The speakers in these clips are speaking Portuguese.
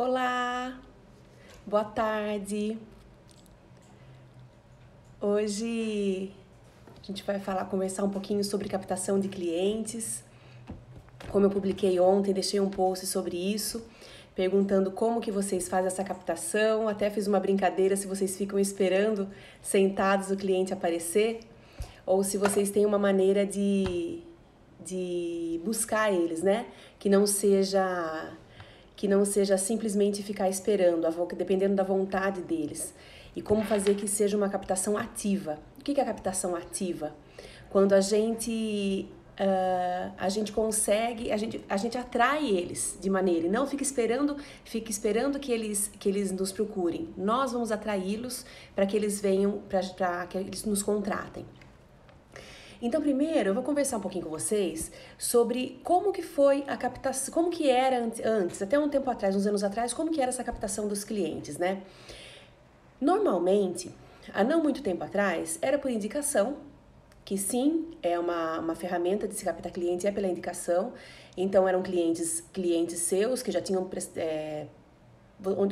Olá, boa tarde. Hoje a gente vai conversar um pouquinho sobre captação de clientes. Como eu publiquei ontem, deixei um post sobre isso, perguntando como que vocês fazem essa captação. Até fiz uma brincadeira se vocês ficam esperando sentados o cliente aparecer ou se vocês têm uma maneira de buscar eles, né? Que não seja simplesmente ficar esperando, dependendo da vontade deles. E como fazer que seja uma captação ativa. O que é a captação ativa? Quando a gente consegue, a gente atrai eles de maneira, e não fica esperando que eles nos procurem. Nós vamos atraí-los para que eles venham, para que eles nos contratem. Então, primeiro, eu vou conversar um pouquinho com vocês sobre como que foi a captação, como que era antes, até um tempo atrás, uns anos atrás, como que era essa captação dos clientes, né? Normalmente, há não muito tempo atrás, era por indicação, que sim, é uma ferramenta de se captar cliente, é pela indicação. Então, eram clientes seus que já tinham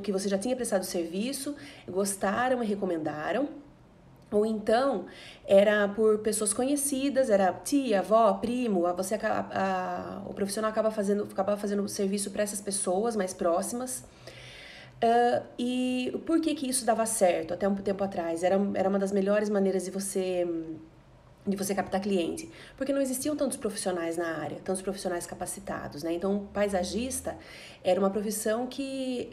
que você já tinha prestado serviço, gostaram e recomendaram. Ou então, era por pessoas conhecidas, era tia, avó, primo, o profissional acaba fazendo serviço para essas pessoas mais próximas. E por que isso dava certo até um tempo atrás? Era uma das melhores maneiras de você captar cliente, porque não existiam tantos profissionais na área, tantos profissionais capacitados, né? Então, paisagista era uma profissão que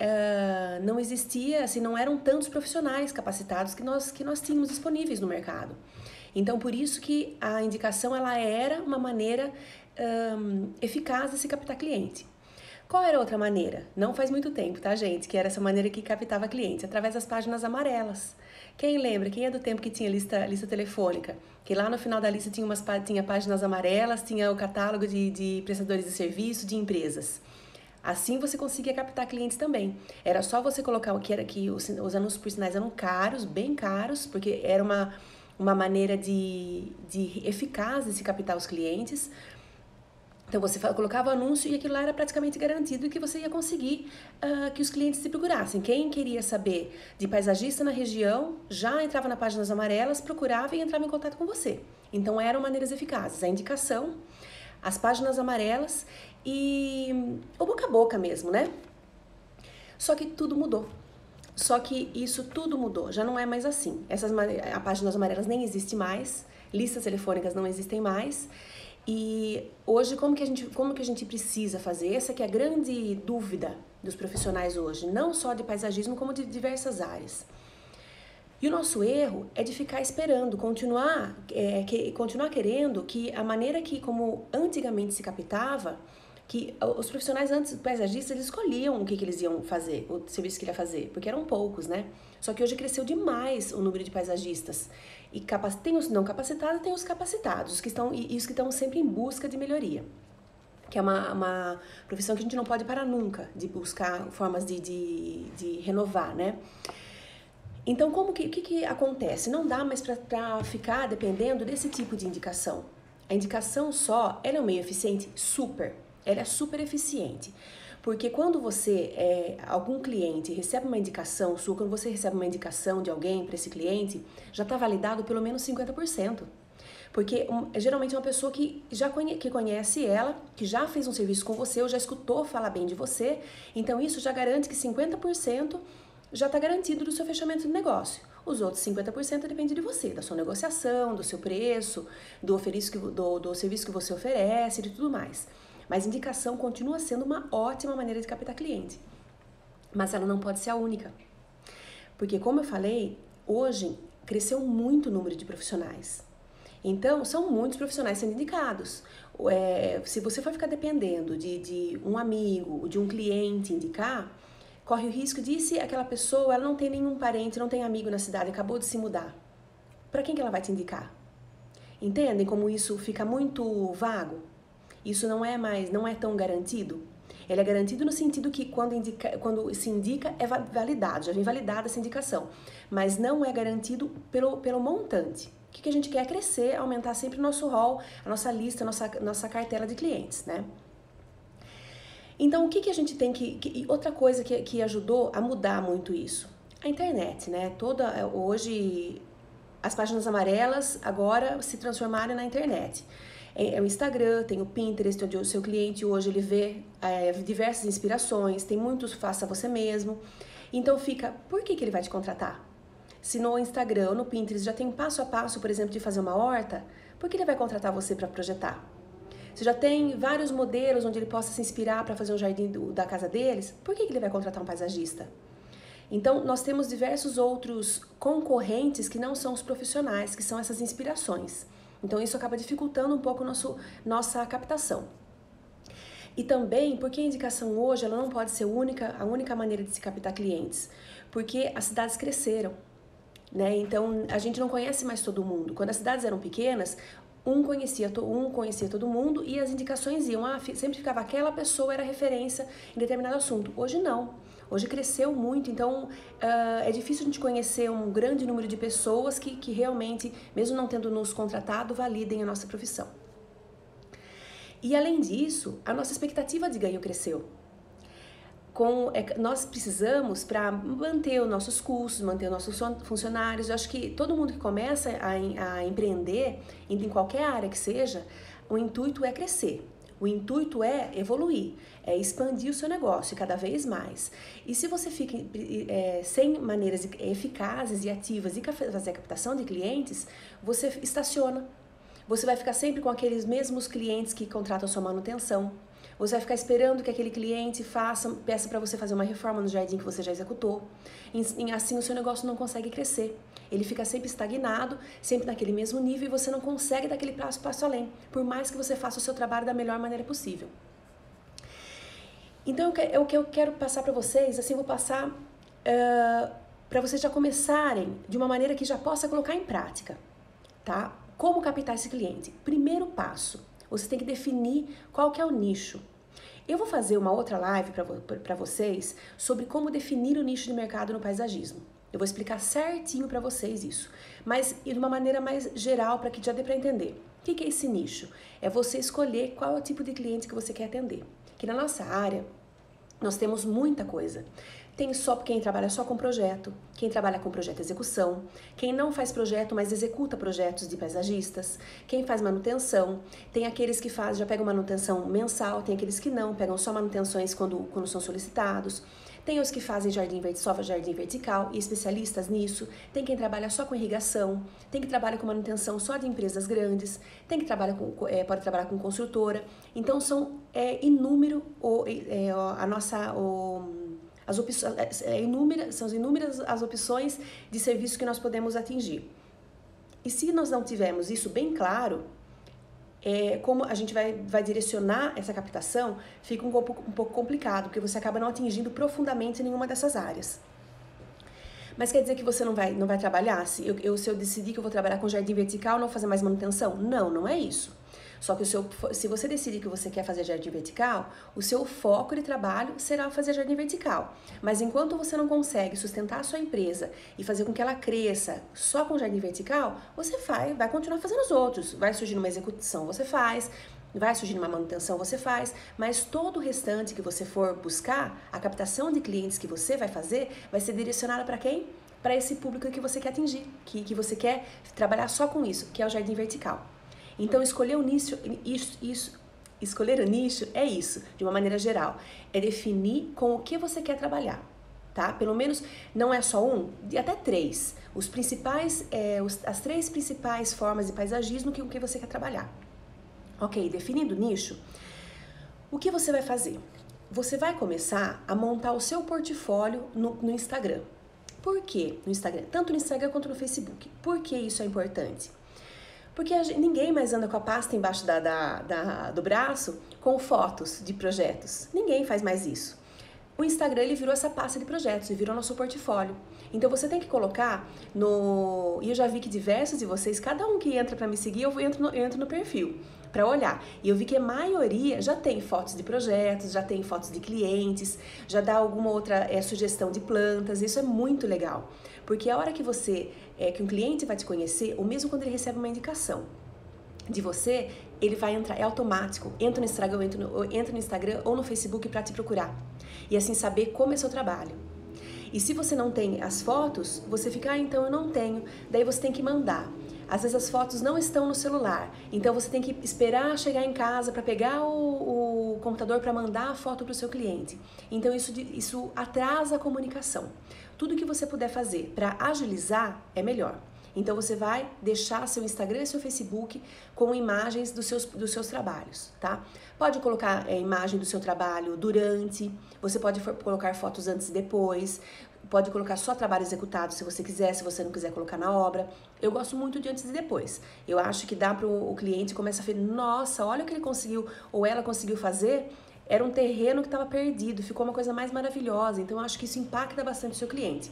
não existia, assim, não eram tantos profissionais capacitados que nós tínhamos disponíveis no mercado. Então, por isso que a indicação ela era uma maneira eficaz de se captar cliente. Qual era a outra maneira? Não faz muito tempo, tá, gente? Que era essa maneira que captava cliente, através das páginas amarelas. Quem lembra? Quem é do tempo que tinha lista telefônica? Que lá no final da lista tinha páginas amarelas, tinha o catálogo de prestadores de serviço, de empresas. Assim você conseguia captar clientes também. Era só você colocar que os anúncios por sinais eram caros, bem caros, porque era uma maneira eficaz de se captar os clientes. Então, você colocava o anúncio e aquilo lá era praticamente garantido que você ia conseguir que os clientes te procurassem. Quem queria saber de paisagista na região, já entrava nas páginas amarelas, procurava e entrava em contato com você. Então, eram maneiras eficazes. A indicação, as páginas amarelas e o boca a boca mesmo, né? Só que tudo mudou. Só que isso tudo mudou, já não é mais assim. As páginas amarelas nem existem mais, listas telefônicas não existem mais. E hoje, como que a gente precisa fazer? Essa que é a grande dúvida dos profissionais hoje, não só de paisagismo, como de diversas áreas. E o nosso erro é de ficar esperando, continuar querendo que a maneira como antigamente se captava, que os profissionais antes, paisagistas, eles escolhiam o que eles iam fazer, o serviço que ele ia fazer, porque eram poucos, né? Só que hoje cresceu demais o número de paisagistas. E tem os não capacitados, tem os capacitados, os que estão sempre em busca de melhoria. Que é uma profissão que a gente não pode parar nunca de buscar formas de renovar, né? Então, o que acontece? Não dá mais para ficar dependendo desse tipo de indicação. A indicação só, ela é um meio eficiente? Super. Ela é super eficiente. Porque quando algum cliente recebe uma indicação sua, quando você recebe uma indicação de alguém para esse cliente, já está validado pelo menos 50%. Porque geralmente é uma pessoa que que conhece ela, que já fez um serviço com você, ou já escutou falar bem de você, então isso já garante que 50% já está garantido do seu fechamento de negócio. Os outros 50% depende de você, da sua negociação, do seu preço, do serviço que você oferece e tudo mais. Mas indicação continua sendo uma ótima maneira de captar cliente. Mas ela não pode ser a única. Porque, como eu falei, hoje cresceu muito o número de profissionais. Então, são muitos profissionais sendo indicados. Se você for ficar dependendo de um amigo, de um cliente indicar, corre o risco de, se aquela pessoa ela não tem nenhum parente, não tem amigo na cidade, acabou de se mudar, para quem que ela vai te indicar? Entendem como isso fica muito vago? Isso não é tão garantido. Ele é garantido no sentido que quando se indica é validado, já vem validada essa indicação, mas não é garantido pelo montante. O que a gente quer é crescer, aumentar sempre o nosso rol, a nossa lista, a nossa cartela de clientes, né? Então, o que a gente tem e outra coisa que ajudou a mudar muito isso? A internet, né? Hoje, as páginas amarelas agora se transformaram na internet. É o Instagram, tem o Pinterest, onde o seu cliente hoje ele vê diversas inspirações, tem muitos faça você mesmo. Então fica, por que ele vai te contratar? Se no Instagram ou no Pinterest já tem um passo a passo, por exemplo, de fazer uma horta, por que ele vai contratar você para projetar? Se já tem vários modelos onde ele possa se inspirar para fazer um jardim da casa deles, por que ele vai contratar um paisagista? Então, nós temos diversos outros concorrentes que não são os profissionais, que são essas inspirações. Então, isso acaba dificultando um pouco nossa captação. E também, porque a indicação hoje ela não pode ser a única maneira de se captar clientes, porque as cidades cresceram, né? Então, a gente não conhece mais todo mundo. Quando as cidades eram pequenas, um conhecia todo mundo e as indicações iam, sempre ficava aquela pessoa era referência em determinado assunto. Hoje não. Hoje cresceu muito, então é difícil a gente conhecer um grande número de pessoas que realmente, mesmo não tendo nos contratado, validem a nossa profissão. E além disso, a nossa expectativa de ganho cresceu. Nós precisamos, para manter os nossos custos, manter os nossos funcionários, eu acho que todo mundo que começa a empreender, em qualquer área que seja, o intuito é crescer. O intuito é evoluir, é expandir o seu negócio cada vez mais. E se você fica sem maneiras eficazes e ativas de fazer a captação de clientes, você estaciona. Você vai ficar sempre com aqueles mesmos clientes que contratam sua manutenção. Você vai ficar esperando que aquele cliente peça para você fazer uma reforma no jardim que você já executou. E assim o seu negócio não consegue crescer. Ele fica sempre estagnado, sempre naquele mesmo nível e você não consegue dar aquele passo além, por mais que você faça o seu trabalho da melhor maneira possível. Então, o que eu quero passar para vocês, assim, vou passar para vocês já começarem de uma maneira que já possa colocar em prática, tá? Como captar esse cliente? Primeiro passo, você tem que definir qual que é o nicho. Eu vou fazer uma outra live para vocês sobre como definir o nicho de mercado no paisagismo. Eu vou explicar certinho para vocês isso, mas de uma maneira mais geral para que já dê para entender. O que é esse nicho? É você escolher qual é o tipo de cliente que você quer atender. Que na nossa área, nós temos muita coisa. Tem quem trabalha só com projeto, quem trabalha com projeto execução, quem não faz projeto, mas executa projetos de paisagistas, quem faz manutenção, tem aqueles que já pegam manutenção mensal, tem aqueles que não, pegam só manutenções quando são solicitados, tem os que fazem só jardim vertical e especialistas nisso, tem quem trabalha só com irrigação, tem que trabalha com manutenção só de empresas grandes, tem que pode trabalhar com construtora, então são inúmero são inúmeras as opções de serviço que nós podemos atingir. E se nós não tivermos isso bem claro, como a gente vai direcionar essa captação, fica um pouco complicado, porque você acaba não atingindo profundamente nenhuma dessas áreas. Mas quer dizer que você não vai trabalhar? Se eu decidir que eu vou trabalhar com jardim vertical, não fazer mais manutenção? Não, não é isso. Só que se você decidir que você quer fazer jardim vertical, o seu foco de trabalho será fazer jardim vertical. Mas enquanto você não consegue sustentar a sua empresa e fazer com que ela cresça só com jardim vertical, você vai continuar fazendo os outros. Vai surgir uma execução, você faz. Vai surgir uma manutenção, você faz. Mas todo o restante que você for buscar, a captação de clientes que você vai fazer, vai ser direcionada para quem? Para esse público que você quer atingir, que você quer trabalhar só com isso, que é o jardim vertical. Então, escolher o nicho é isso, de uma maneira geral. É definir com o que você quer trabalhar, tá? Pelo menos, não é só até três. As três principais formas de paisagismo com que você quer trabalhar. Ok, definindo o nicho, o que você vai fazer? Você vai começar a montar o seu portfólio no Instagram. Por quê? No Instagram, tanto no Instagram quanto no Facebook. Por que isso é importante? Porque ninguém mais anda com a pasta embaixo do braço com fotos de projetos. Ninguém faz mais isso. O Instagram ele virou essa pasta de projetos, ele virou nosso portfólio. Então você tem que colocar E eu já vi que diversos de vocês, cada um que entra para me seguir, eu entro no perfil para olhar. E eu vi que a maioria já tem fotos de projetos, já tem fotos de clientes, já dá alguma outra sugestão de plantas. Isso é muito legal. Porque a hora que um cliente vai te conhecer, ou mesmo quando ele recebe uma indicação, de você, ele vai entrar, é automático, entra no Instagram ou no Facebook para te procurar. E assim saber como é seu trabalho. E se você não tem as fotos, você fica, então eu não tenho. Daí você tem que mandar. Às vezes as fotos não estão no celular, então você tem que esperar chegar em casa para pegar o computador para mandar a foto para o seu cliente. Então isso atrasa a comunicação. Tudo que você puder fazer para agilizar é melhor. Então você vai deixar seu Instagram e seu Facebook com imagens dos seus trabalhos, tá? Pode colocar a imagem do seu trabalho durante, você pode colocar fotos antes e depois, pode colocar só trabalho executado se você quiser, se você não quiser colocar na obra. Eu gosto muito de antes e depois. Eu acho que dá para o cliente começar a ver, nossa, olha o que ele conseguiu ou ela conseguiu fazer. Era um terreno que estava perdido, ficou uma coisa mais maravilhosa. Então eu acho que isso impacta bastante o seu cliente.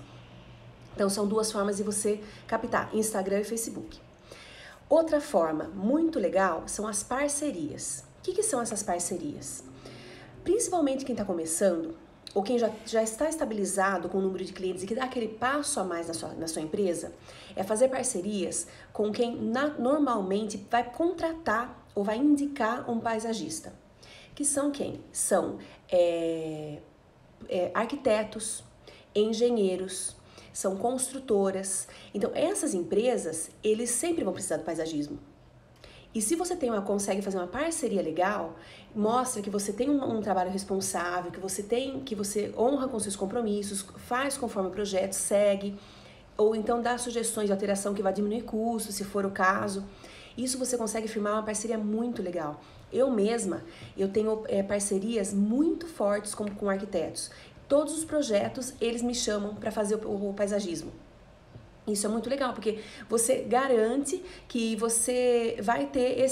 Então são duas formas de você captar, Instagram e Facebook. Outra forma muito legal são as parcerias. O que são essas parcerias? Principalmente quem está começando, ou quem já está estabilizado com o número de clientes e que dá aquele passo a mais na sua empresa, é fazer parcerias com quem normalmente vai contratar ou vai indicar um paisagista. Que são quem? São arquitetos, engenheiros, são construtoras. Então, essas empresas, eles sempre vão precisar do paisagismo. E se você consegue fazer uma parceria legal, mostra que você tem um trabalho responsável, que você honra com seus compromissos, faz conforme o projeto, segue, ou então dá sugestões de alteração que vai diminuir custos, se for o caso. Isso você consegue firmar uma parceria muito legal. Eu mesma, eu tenho parcerias muito fortes com arquitetos. Todos os projetos, eles me chamam para fazer o paisagismo. Isso é muito legal, porque você garante que você vai ter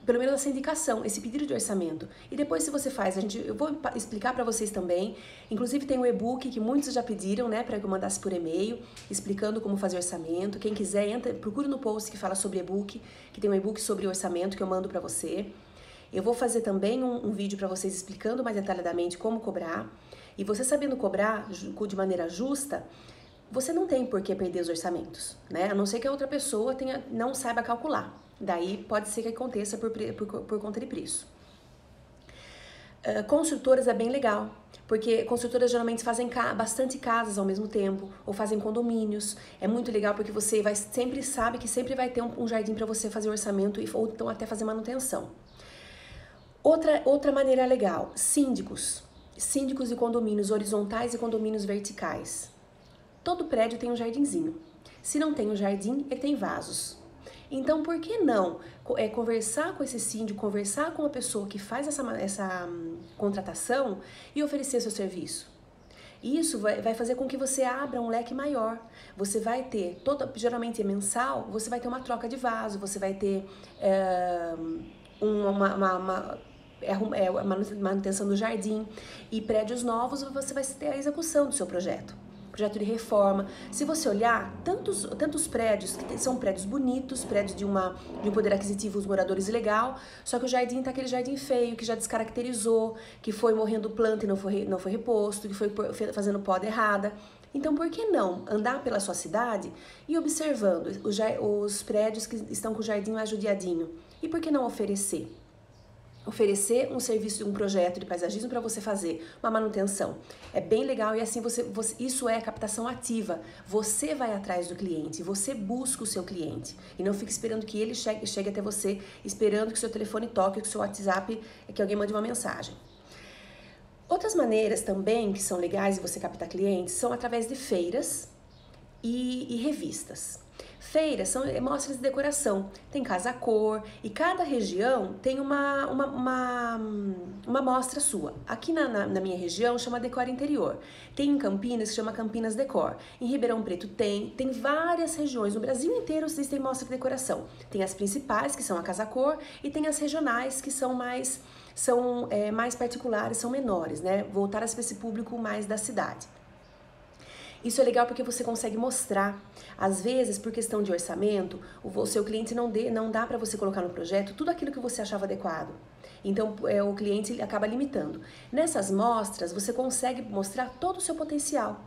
pelo menos essa indicação, esse pedido de orçamento. E depois se você faz, eu vou explicar para vocês também. Inclusive tem um e-book que muitos já pediram, né, para que eu mandasse por e-mail, explicando como fazer orçamento. Quem quiser, procura no post que fala sobre e-book, que tem um e-book sobre orçamento que eu mando para você. Eu vou fazer também um vídeo para vocês explicando mais detalhadamente como cobrar. E você sabendo cobrar de maneira justa, você não tem por que perder os orçamentos, né? A não ser que a outra pessoa não saiba calcular. Daí pode ser que aconteça por conta de preço. Construtoras é bem legal, porque construtoras geralmente fazem bastante casas ao mesmo tempo, ou fazem condomínios. É muito legal porque você sempre sabe que sempre vai ter um jardim para você fazer orçamento ou então até fazer manutenção. Outra maneira legal, síndicos de condomínios horizontais e condomínios verticais. Todo prédio tem um jardinzinho. Se não tem um jardim, ele tem vasos. Então, por que não conversar com esse síndico, conversar com a pessoa que faz essa contratação e oferecer seu serviço? Isso vai fazer com que você abra um leque maior. Você vai ter, geralmente é mensal, você vai ter uma troca de vaso, você vai ter manutenção do jardim. E prédios novos, você vai ter a execução do seu projeto de reforma. Se você olhar, tantos prédios, que são prédios bonitos, prédios de um poder aquisitivo, os moradores legal, só que o jardim tá aquele jardim feio, que já descaracterizou, que foi morrendo planta e não foi reposto, que foi fazendo poda errada. Então, por que não andar pela sua cidade e observando os prédios que estão com o jardim mais judiadinho? E por que não oferecer um serviço, um projeto de paisagismo para você fazer uma manutenção? É bem legal e assim isso é captação ativa. Você vai atrás do cliente, você busca o seu cliente e não fica esperando que ele chegue até você, esperando que o seu telefone toque, que o seu WhatsApp, que alguém mande uma mensagem. Outras maneiras também que são legais de você captar clientes são através de feiras e revistas. Feiras são mostras de decoração, tem casa cor e cada região tem uma mostra sua. Aqui na minha região chama Decor Interior, tem em Campinas que chama Campinas Decor, em Ribeirão Preto tem várias regiões, no Brasil inteiro existem mostras de decoração. Tem as principais que são a casa cor e tem as regionais que são mais particulares, são menores, né? Voltadas para esse público mais da cidade. Isso é legal porque você consegue mostrar. Às vezes, por questão de orçamento, o seu cliente não dá para você colocar no projeto tudo aquilo que você achava adequado. Então, o cliente acaba limitando. Nessas mostras, você consegue mostrar todo o seu potencial.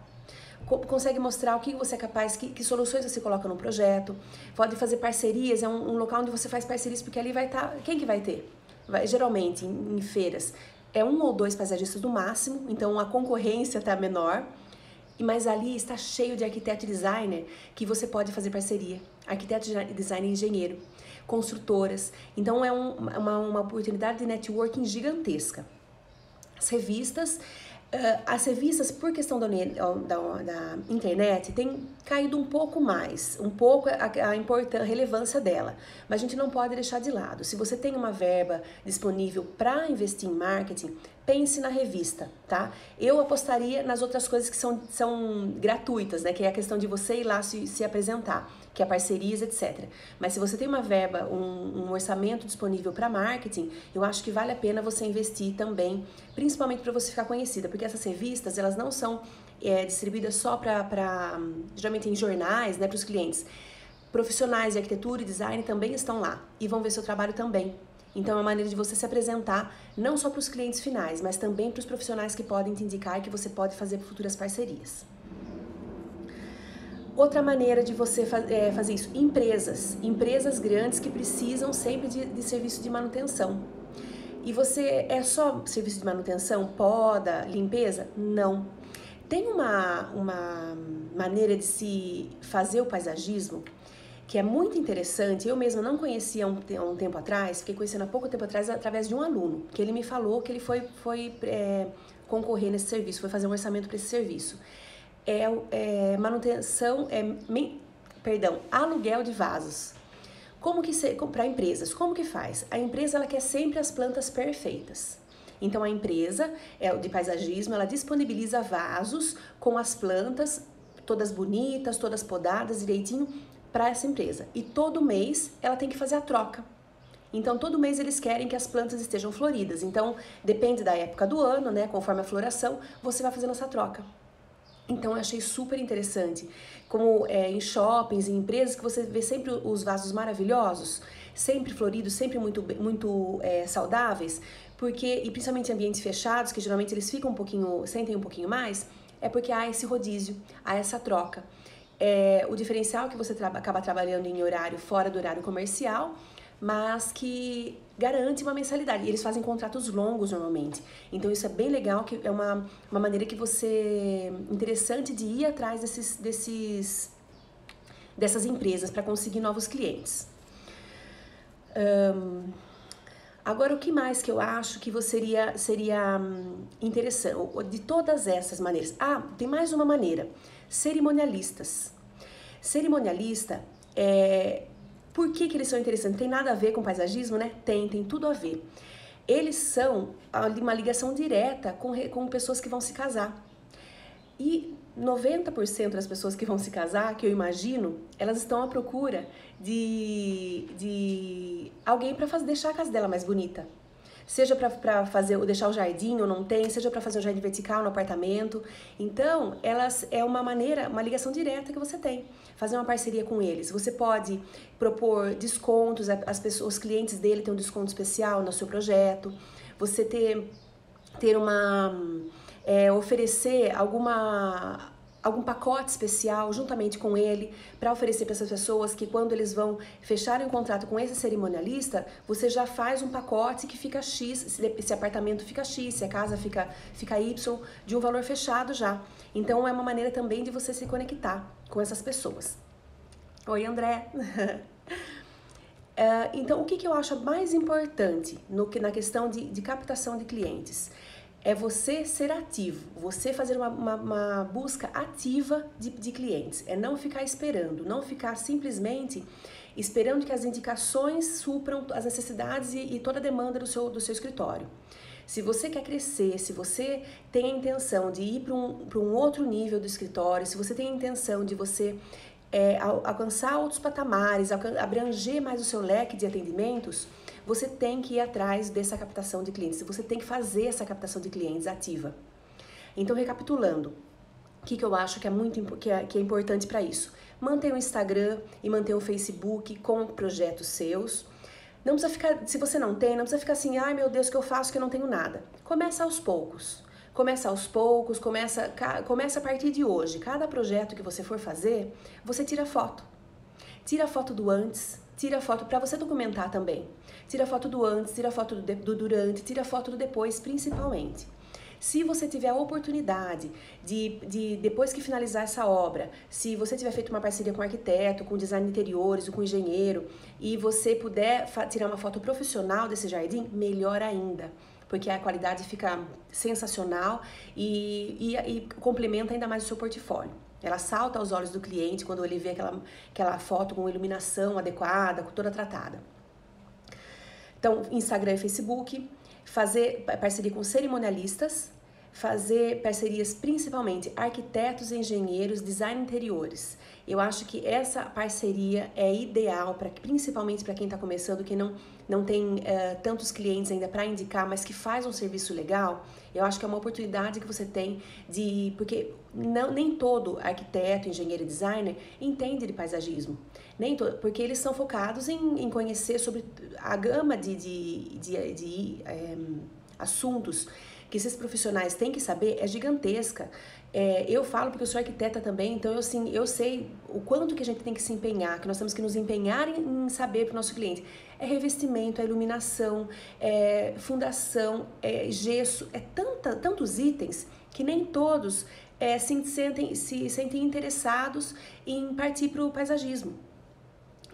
consegue mostrar o que você é capaz, que soluções você coloca no projeto, pode fazer parcerias, é um local onde você faz parcerias, porque ali vai estar, quem que vai ter? Geralmente, em feiras, é 1 ou 2 paisagistas no máximo, então a concorrência está menor, mas ali está cheio de arquiteto e designer que você pode fazer parceria, arquiteto, designer e engenheiro, construtoras, então é uma oportunidade de networking gigantesca. As revistas, por questão da internet, tem caído um pouco mais, a relevância dela, mas a gente não pode deixar de lado. Se você tem uma verba disponível para investir em marketing, pense na revista, tá? Eu apostaria nas outras coisas que são gratuitas, né? Que é a questão de você ir lá se apresentar, que é parcerias, etc. Mas se você tem uma verba, um orçamento disponível para marketing, eu acho que vale a pena você investir também, principalmente para você ficar conhecida, porque essas revistas, elas não são distribuídas só geralmente em jornais, né, para os clientes. Profissionais de arquitetura e design também estão lá e vão ver seu trabalho também. Então é uma maneira de você se apresentar não só para os clientes finais, mas também para os profissionais que podem te indicar que você pode fazer futuras parcerias. Outra maneira de você fazer isso, empresas grandes que precisam sempre de serviço de manutenção. E você é só serviço de manutenção, poda, limpeza? Não. Tem uma maneira de se fazer o paisagismo que é muito interessante. Eu mesma não conhecia há um tempo atrás, fiquei conhecendo há pouco tempo atrás através de um aluno, que ele me falou que ele foi concorrer nesse serviço, foi fazer um orçamento para esse serviço. Aluguel de vasos. Para empresas, como que faz? A empresa, ela quer sempre as plantas perfeitas. Então a empresa de paisagismo, ela disponibiliza vasos com as plantas todas bonitas, todas podadas direitinho para essa empresa. E todo mês ela tem que fazer a troca. Então todo mês eles querem que as plantas estejam floridas. Então depende da época do ano, né? Conforme a floração, você vai fazendo essa troca. Então eu achei super interessante, como em shoppings, em empresas, que você vê sempre os vasos maravilhosos, sempre floridos, sempre muito saudáveis, e principalmente em ambientes fechados, que geralmente eles sentem um pouquinho mais, é porque há esse rodízio, há essa troca. O diferencial é que você acaba trabalhando em horário fora do horário comercial, mas que garante uma mensalidade. E eles fazem contratos longos normalmente. Então isso é bem legal, que é uma maneira que interessante de ir atrás dessas empresas para conseguir novos clientes. Agora, o que mais que eu acho que seria interessante, de todas essas maneiras? Tem mais uma maneira, cerimonialistas. Cerimonialista por que eles são interessantes? Tem nada a ver com paisagismo, né? Tem tudo a ver. Eles são uma ligação direta com pessoas que vão se casar. E 90% das pessoas que vão se casar, que eu imagino, elas estão à procura de alguém para deixar a casa dela mais bonita. Seja para deixar o jardim ou não tem, seja para fazer um jardim vertical no apartamento. Então, é uma ligação direta que você tem. Fazer uma parceria com eles. Você pode propor descontos, os clientes dele têm um desconto especial no seu projeto. Você oferecer algum pacote especial juntamente com ele para oferecer para essas pessoas, que quando eles vão fechar um contrato com esse cerimonialista, você já faz um pacote que fica X, se apartamento fica X, se a casa fica Y, de um valor fechado já. Então é uma maneira também de você se conectar com essas pessoas. Oi, André! Então, o que eu acho mais importante na questão de captação de clientes? É você ser ativo, você fazer uma busca ativa de clientes. É não ficar esperando, não ficar simplesmente esperando que as indicações supram as necessidades e toda a demanda do seu escritório. Se você quer crescer, se você tem a intenção de ir para um outro nível do escritório, se você tem a intenção de você alcançar outros patamares, abranger mais o seu leque de atendimentos, você tem que ir atrás dessa captação de clientes, você tem que fazer essa captação de clientes ativa. Então, recapitulando, o que eu acho que é importante para isso? Manter o Instagram e manter o Facebook com projetos seus. Não precisa ficar, se você não precisa ficar assim, ai meu Deus, o que eu faço que eu não tenho nada. Começa aos poucos. Começa aos poucos, começa a partir de hoje. Cada projeto que você for fazer, você tira foto. Tira foto do antes, tira foto para você documentar também. Tira foto do antes, tira foto do durante, tira foto do depois, principalmente. Se você tiver a oportunidade de depois que finalizar essa obra, se você tiver feito uma parceria com um arquiteto, com design de interiores, ou com um engenheiro, e você puder tirar uma foto profissional desse jardim, melhor ainda, porque a qualidade fica sensacional e complementa ainda mais o seu portfólio. Ela salta aos olhos do cliente quando ele vê aquela foto com iluminação adequada, toda tratada. Então, Instagram e Facebook, fazer parceria com cerimonialistas, fazer parcerias principalmente arquitetos, engenheiros, design interiores. Eu acho que essa parceria é ideal, principalmente para quem está começando, que não tem tantos clientes ainda para indicar, mas que faz um serviço legal. Eu acho que é uma oportunidade que você tem porque nem todo arquiteto, engenheiro e designer entende de paisagismo. Nem todo, porque eles são focados em conhecer sobre a gama de assuntos que esses profissionais têm que saber é gigantesca. Eu falo porque eu sou arquiteta também, então eu sei o quanto que a gente tem que se empenhar, que nós temos que nos empenhar em saber para o nosso cliente. É revestimento, é iluminação, é fundação, é gesso, tantos itens que nem todos se sentem interessados em partir para o paisagismo.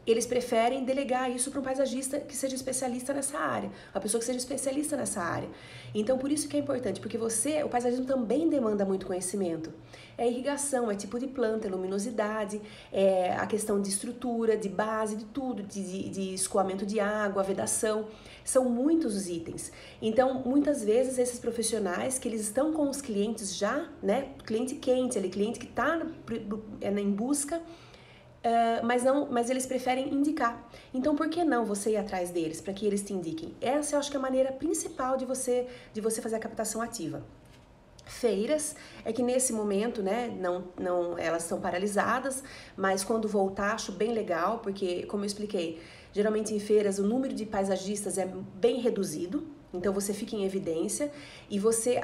Eles preferem delegar isso para um paisagista que seja especialista nessa área, uma pessoa que seja especialista nessa área. Então, por isso que é importante, porque o paisagismo também demanda muito conhecimento. É irrigação, é tipo de planta, é luminosidade, é a questão de estrutura, de base, de tudo, de escoamento de água, vedação. São muitos os itens. Então, muitas vezes, esses profissionais que eles estão com os clientes já, né, cliente quente, cliente que está em busca, mas eles preferem indicar. Então, por que não você ir atrás deles, para que eles te indiquem? Essa eu acho que é a maneira principal de você fazer a captação ativa. Feiras, é que nesse momento, né, não, elas estão paralisadas, mas quando voltar acho bem legal, porque, como eu expliquei, geralmente em feiras o número de paisagistas é bem reduzido, então você fica em evidência e você,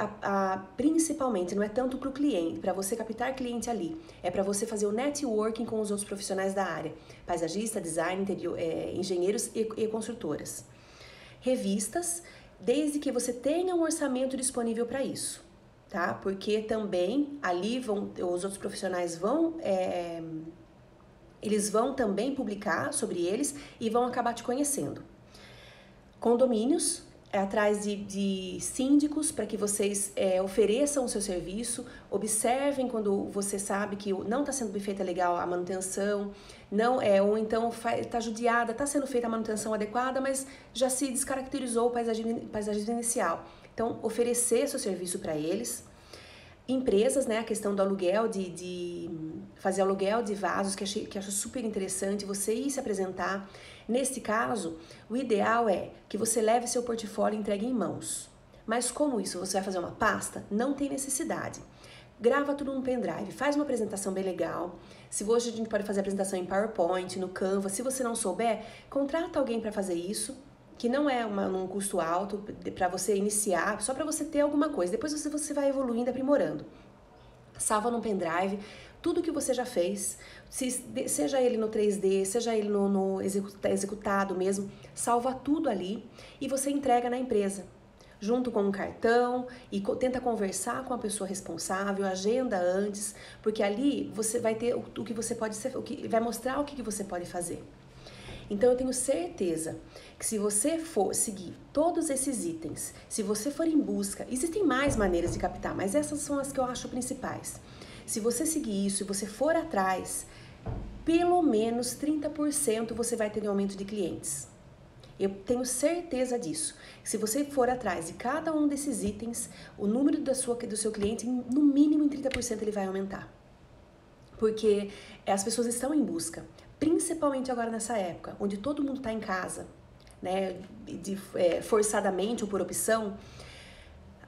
principalmente, não é tanto para o cliente, para você captar cliente ali, é para você fazer o networking com os outros profissionais da área, paisagista, design, engenheiros e construtoras. Revistas, desde que você tenha um orçamento disponível para isso, tá? Porque também ali os outros profissionais eles vão também publicar sobre eles e vão acabar te conhecendo. Condomínios, atrás de síndicos para que vocês ofereçam o seu serviço, observem quando você sabe que não está sendo feita legal a manutenção, ou então está judiada, está sendo feita a manutenção adequada, mas já se descaracterizou o paisagismo inicial. Então, oferecer seu serviço para eles. Empresas, né, a questão do aluguel, de fazer aluguel de vasos, que acho super interessante, você ir se apresentar. Nesse caso, o ideal é que você leve seu portfólio e entregue em mãos. Mas como isso? Você vai fazer uma pasta? Não tem necessidade. Grava tudo no pendrive, faz uma apresentação bem legal. Se hoje a gente pode fazer apresentação em PowerPoint, no Canva, se você não souber, contrata alguém para fazer isso, que não é um custo alto para você iniciar, só para você ter alguma coisa. Depois você vai evoluindo, aprimorando. Salva no pendrive tudo que você já fez, seja ele no 3D, seja ele no executado mesmo, salva tudo ali e você entrega na empresa, junto com um cartão, e tenta conversar com a pessoa responsável, agenda antes, porque ali você vai ter o que você pode ser, vai mostrar o que você pode fazer. Então eu tenho certeza que se você for seguir todos esses itens, se você for em busca, existem mais maneiras de captar, mas essas são as que eu acho principais. Se você seguir isso e você for atrás, pelo menos 30% você vai ter um aumento de clientes. Eu tenho certeza disso. Se você for atrás de cada um desses itens, o número do seu cliente, no mínimo em 30% ele vai aumentar. Porque as pessoas estão em busca. Principalmente agora nessa época, onde todo mundo está em casa, né, forçadamente ou por opção,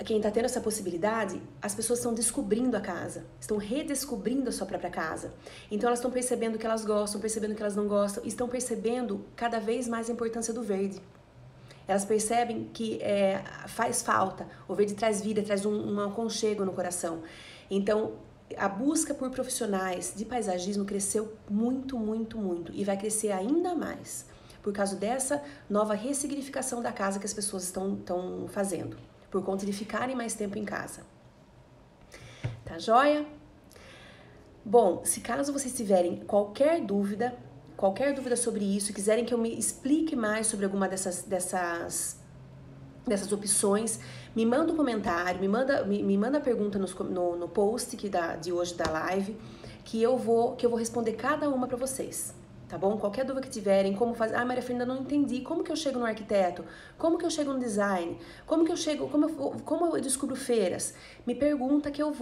quem está tendo essa possibilidade, as pessoas estão descobrindo a casa, estão redescobrindo a sua própria casa. Então elas estão percebendo que elas gostam, percebendo que elas não gostam, estão percebendo cada vez mais a importância do verde. Elas percebem que faz falta. O verde traz vida, traz um aconchego no coração. Então, a busca por profissionais de paisagismo cresceu muito, muito, muito. E vai crescer ainda mais por causa dessa nova ressignificação da casa que as pessoas estão fazendo. Por conta de ficarem mais tempo em casa. Tá joia? Bom, se caso vocês tiverem qualquer dúvida sobre isso, quiserem que eu me explique mais sobre alguma dessas opções, me manda um comentário, me manda a pergunta no post de hoje da live, que eu vou responder cada uma para vocês, tá bom? Qualquer dúvida que tiverem, como fazer... Ah, Maria Fernanda, não entendi. Como que eu chego no arquiteto? Como que eu chego no design? Como eu descubro feiras? Me pergunta que eu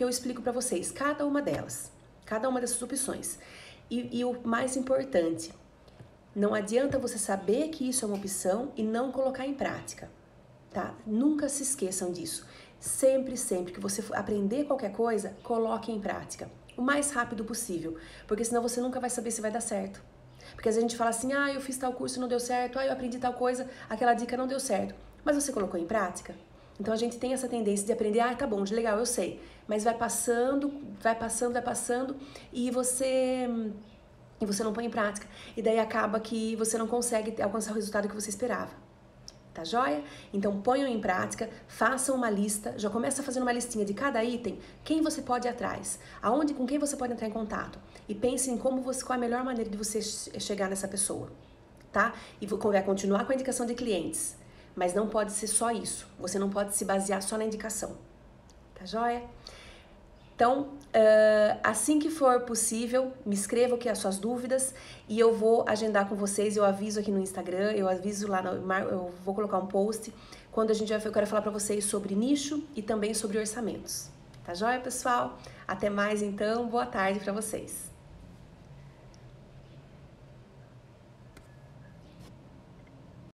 explico para vocês, cada uma delas, cada uma dessas opções. E o mais importante, não adianta você saber que isso é uma opção e não colocar em prática, tá? Nunca se esqueçam disso. Sempre que você for aprender qualquer coisa, coloque em prática. O mais rápido possível, porque senão você nunca vai saber se vai dar certo. Porque a gente fala assim, eu fiz tal curso e não deu certo, eu aprendi tal coisa, aquela dica não deu certo. Mas você colocou em prática? Então a gente tem essa tendência de aprender, tá bom, de legal, eu sei. Mas vai passando e você não põe em prática. E daí acaba que você não consegue alcançar o resultado que você esperava. Tá joia? Então ponham em prática, façam uma lista, já começa fazendo uma listinha de cada item, quem você pode ir atrás, com quem você pode entrar em contato. E pense em qual a melhor maneira de você chegar nessa pessoa. Tá? E vai continuar com a indicação de clientes. Mas não pode ser só isso. Você não pode se basear só na indicação. Tá joia? Então, assim que for possível, me escreva aqui as suas dúvidas e eu vou agendar com vocês. Eu aviso aqui no Instagram, eu aviso lá, eu vou colocar um post quando eu quero falar para vocês sobre nicho e também sobre orçamentos. Tá joia, pessoal? Até mais então, boa tarde para vocês.